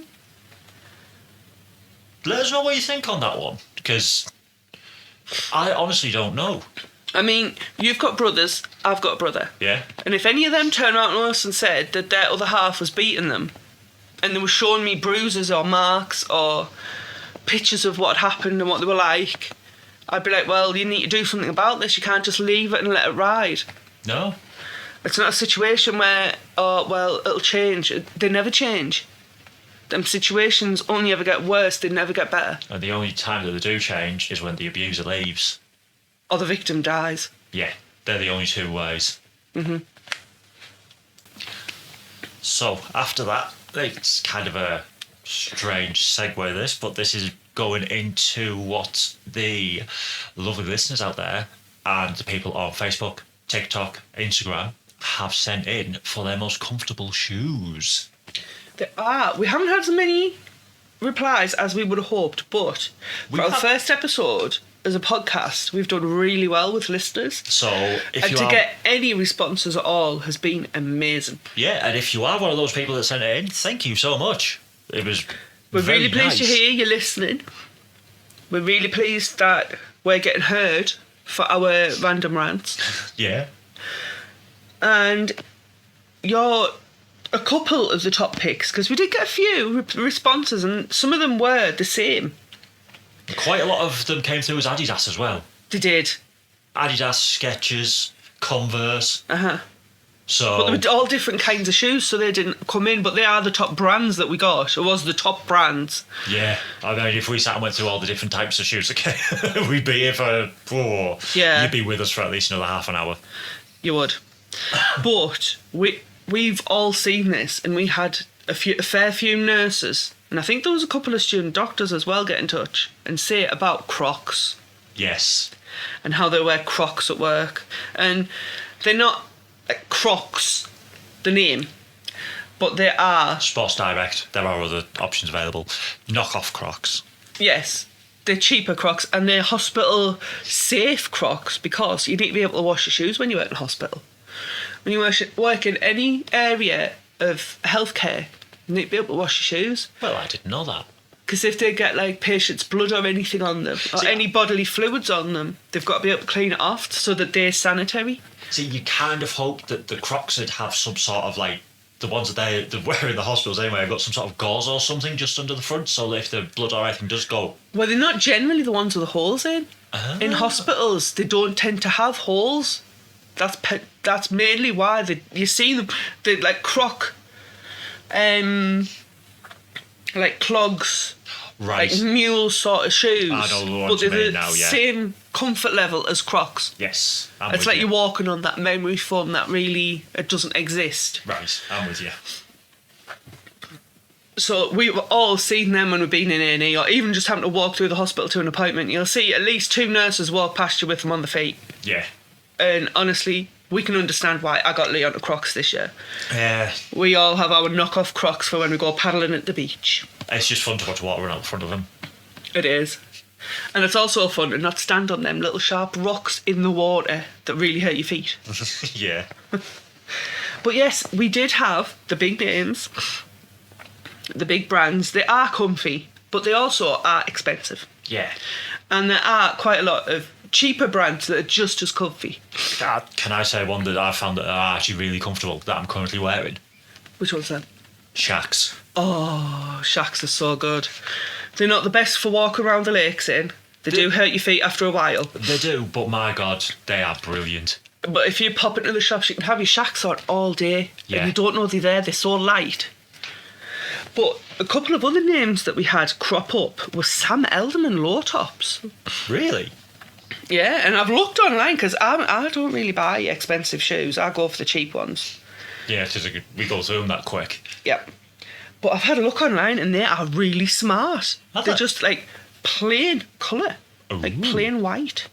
Let us know what you think on that one, because I honestly don't know. I mean, you've got brothers, I've got a brother. Yeah. And if any of them turned around to us and said that their other half was beating them, and they were showing me bruises or marks or pictures of what happened and what they were like, I'd be like, well, you need to do something about this. You can't just leave it and let it ride. No. It's not a situation where, oh, well, it'll change. They never change. Them situations only ever get worse, they never get better. And the only time that they do change is when the abuser leaves. Or the victim dies. Yeah, they're the only 2 ways. Mm-hmm. So, after that, it's kind of a strange segue, this, but this is going into what the lovely listeners out there and the people on Facebook, TikTok, Instagram have sent in for their most comfortable shoes. They are. We haven't had as many replies as we would have hoped, but for our first episode as a podcast, we've done really well with listeners. So, if get any responses at all has been amazing. Yeah, and if you are one of those people that sent it in, thank you so much. It was We're very really pleased nice. to hear you listening. We're really pleased that we're getting heard for our random rants. Yeah. And you're a couple of the top picks, because we did get a few responses and some of them were the same. Quite a lot of them came through as Adidas as well. They did. Adidas, Skechers, Converse. Uh-huh. So, But they were all different kinds of shoes, so they didn't come in, but they are the top brands that we got. It was the top brands. yeah, I mean, if we sat and went through all the different types of shoes, okay, we'd be here for, Yeah. You'd be with us for at least another half an hour. You would. But we've all seen this, and we had a fair few nurses, and I think there was a couple of student doctors as well get in touch and say about Crocs Yes. and how they wear Crocs at work. And they're not Crocs, the name, but they are... Sports Direct, there are other options available. Knock-off Crocs. Yes, they're cheaper Crocs, and they're hospital-safe Crocs, because you need to be able to wash your shoes when you work in hospital. When you work in any area of healthcare, you need to be able to wash your shoes. Well, I didn't know that. Because if they get like patients' blood or anything on them, or any bodily fluids on them, they've got to be able to clean it off so that they're sanitary. See, you kind of hope that the Crocs would have some sort of like, the ones that they wear in the hospitals anyway, have got some sort of gauze or something just under the front, so that if the blood or anything does go... Well, they're not generally the ones with the holes in. In hospitals, they don't tend to have holes. That's mainly why you see them. They like Croc, like clogs, Right. like mule sort of shoes. I know the ones but you they're mean the now, yeah. same comfort level as Crocs. Yes, I'm It's with like you. you're walking on that memory foam that really it doesn't exist. Right, I'm with you. So we've all seen them when we've been in A&E, or even just having to walk through the hospital to an appointment. You'll see at least 2 nurses walk past you with them on the feet. Yeah. And honestly, we can understand why I got Leon to Crocs this year. Yeah. We all have our knockoff Crocs for when we go paddling at the beach. It's just fun to watch water run out in front of them. It is. And it's also fun to not stand on them little sharp rocks in the water that really hurt your feet. Yeah. But yes, we did have the big names, the big brands. They are comfy, but they also are expensive. Yeah. And there are quite a lot of cheaper brands that are just as comfy. Can I say one that I found that are actually really comfortable that I'm currently wearing? Which one's that? Shacks. Oh, Shacks are so good. They're not the best for walking around the lakes in. They do hurt your feet after a while. They do, but my God, they are brilliant. But if you pop into the shops, you can have your Shacks on all day. Yeah. And you don't know they're there, they're so light. But a couple of other names that we had crop up were Sam Elderman low tops. Really? Yeah, and I've looked online because I don't really buy expensive shoes. I go for the cheap ones. Yeah, because we go through them that quick. Yep. But I've had a look online and they are really smart. Are They're they? just like plain colour. Like Ooh. plain white.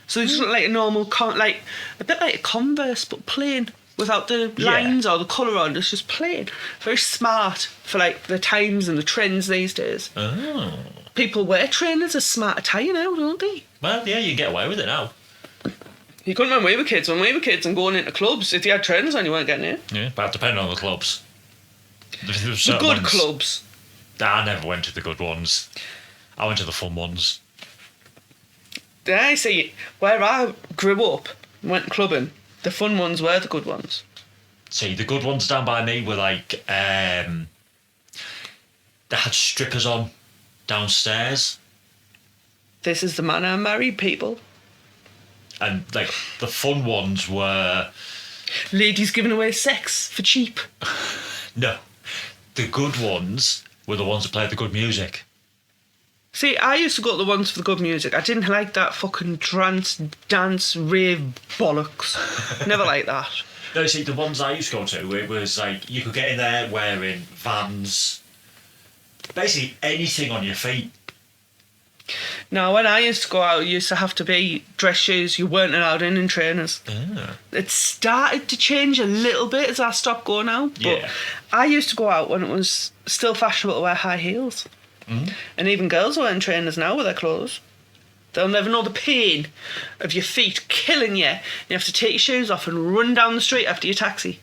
So they just look like a normal, like a bit like a Converse, but plain. Without the lines or the colour on, it's just plain. Very smart for like the times and the trends these days. Oh. People wear trainers as smart attire now, don't they? Well, yeah, you can get away with it now. You couldn't when we were kids. When we were kids and going into clubs, if you had trainers on, you weren't getting in. Yeah, but depending on the clubs. The good clubs. I never went to the good ones. I went to the fun ones. I see. Where I grew up, went clubbing, the fun ones were the good ones. See, the good ones down by me were like, they had strippers on downstairs. This is the man I married, people. And like the fun ones were... Ladies giving away sex for cheap. No. The good ones were the ones that played the good music. See, I used to go to the ones for the good music. I didn't like that fucking trance, dance, rave bollocks. Never like that. No, see, the ones I used to go to, it was like, you could get in there wearing Vans, basically anything on your feet. Now, when I used to go out, you used to have to be dress shoes. You weren't allowed in trainers. It started to change a little bit as I stopped going out. But Yeah. I used to go out when it was still fashionable to wear high heels. And even girls are wearing trainers now with their clothes. They'll never know the pain of your feet killing you. You have to take your shoes off and run down the street after your taxi.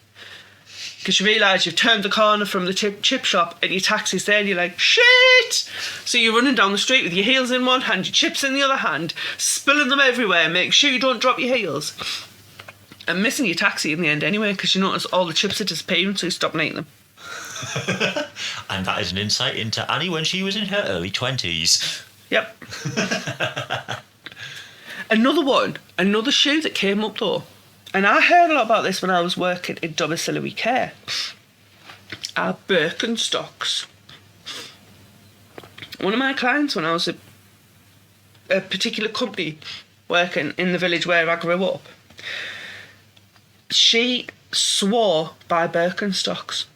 Because you realise you've turned the corner from the chip shop and your taxi's there and you're like, shit! So you're running down the street with your heels in one hand, your chips in the other hand, spilling them everywhere, make sure you don't drop your heels. And missing your taxi in the end anyway, because you notice all the chips are disappearing, so you stop eating them. And that is an insight into Annie when she was in her early 20s. Yep. Another shoe that came up though, and I heard a lot about this when I was working in domiciliary care, are Birkenstocks. One of my clients, when I was at a particular company working in the village where I grew up, she swore by Birkenstocks.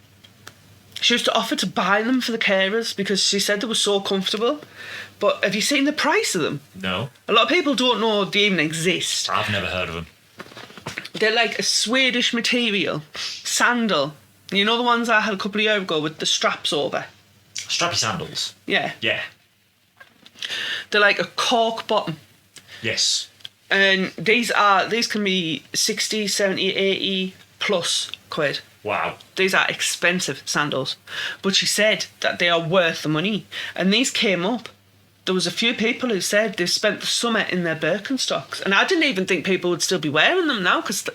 She used to offer to buy them for the carers because she said they were so comfortable. But have you seen the price of them? No. A lot of people don't know they even exist. I've never heard of them. They're like a Swedish material, sandal. You know the ones I had a couple of years ago with the straps over? Strappy sandals. Yeah. Yeah. They're like a cork bottom. Yes. And these can be 60, 70, 80 plus quid. Wow. These are expensive sandals. But she said that they are worth the money. And these came up. There was a few people who said they've spent the summer in their Birkenstocks. And I didn't even think people would still be wearing them now, because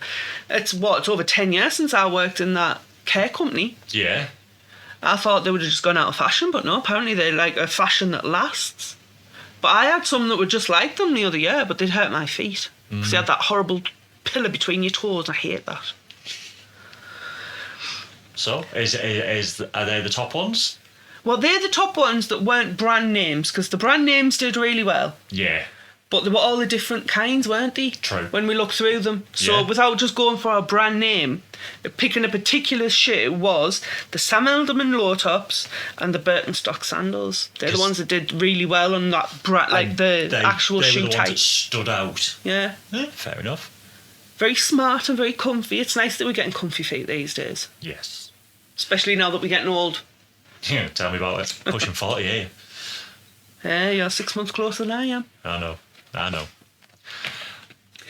it's over 10 years since I worked in that care company. Yeah. I thought they would have just gone out of fashion, but no, apparently they're like a fashion that lasts. But I had some that were just like them the other year, but they'd hurt my feet. Because they had that horrible pillar between your toes. I hate that. So, are they the top ones? Well, they're the top ones that weren't brand names, because the brand names did really well. Yeah. But they were all the different kinds, weren't they? True. When we looked through them. So Yeah. without just going for a brand name, picking a particular shoe was the Sam Elderman low tops and the Birkenstock sandals. They're the ones that did really well on that And actual they shoe were the type. ones that stood out. Yeah. Fair enough. Very smart and very comfy. It's nice that we're getting comfy feet these days. Yes. Especially now that we're getting old. Yeah, tell me about it. Pushing 40 here. Yeah, you're 6 months closer than I am. I know.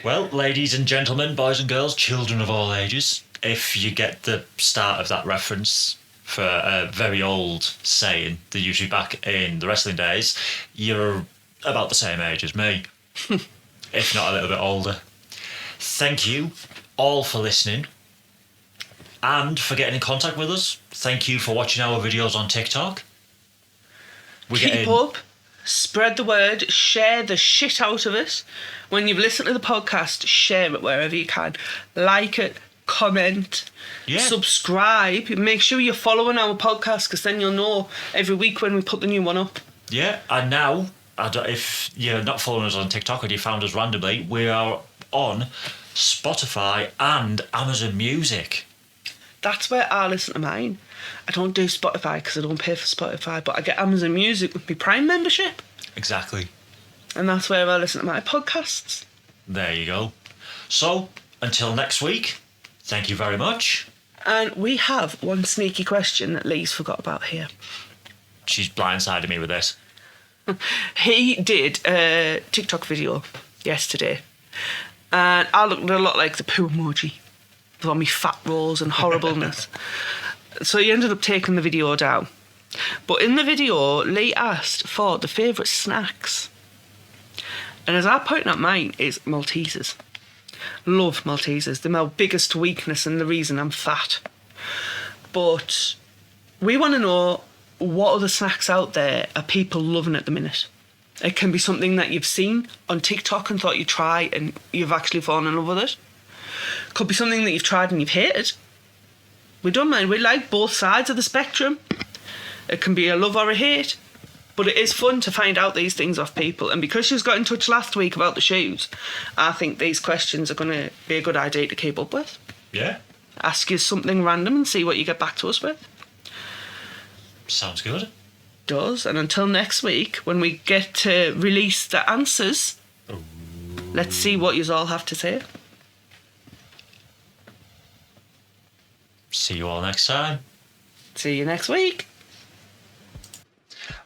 Well, ladies and gentlemen, boys and girls, children of all ages, if you get the start of that reference for a very old saying, they're usually back in the wrestling days, you're about the same age as me, if not a little bit older. Thank you all for listening and for getting in contact with us. Thank you for watching our videos on TikTok. Keep up. Spread the word, share the shit out of it. When you've listened to the podcast, share it wherever you can. Like it, comment, subscribe. Make sure you're following our podcast because then you'll know every week when we put the new one up. Yeah, and now, if you're not following us on TikTok and you found us randomly, we are on Spotify and Amazon Music. That's where I listen to mine. I don't do Spotify because I don't pay for Spotify, but I get Amazon Music with my Prime membership. Exactly. And that's where I listen to my podcasts. There you go. So, until next week, thank you very much. And we have one sneaky question that Lee's forgot about here. She's blindsided me with this. He did a TikTok video yesterday, and I looked a lot like the poo emoji with all my fat rolls and horribleness. So he ended up taking the video down. But in the video, Lee asked for the favourite snacks. And as I pointed out, mine is Maltesers. Love Maltesers. They're my biggest weakness and the reason I'm fat. But we want to know what other snacks out there are people loving at the minute. It can be something that you've seen on TikTok and thought you'd try and you've actually fallen in love with it. Could be something that you've tried and you've hated. We don't mind. We like both sides of the spectrum. It can be a love or a hate. But it is fun to find out these things off people. And because she's got in touch last week about the shoes, I think these questions are going to be a good idea to keep up with. Yeah. Ask you something random and see what you get back to us with. Sounds good. Does. And until next week, when we get to release the answers, let's see what you all have to say. See you all next time. See you next week.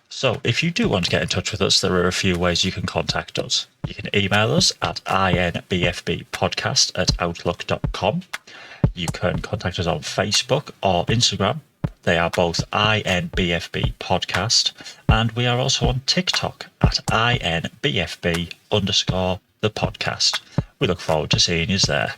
So, if you do want to get in touch with us, there are a few ways you can contact us. You can email us at inbfbpodcast@outlook.com. You can contact us on Facebook or Instagram. They are both INBFB Podcast. And we are also on TikTok at INBFB_the podcast. We look forward to seeing you there.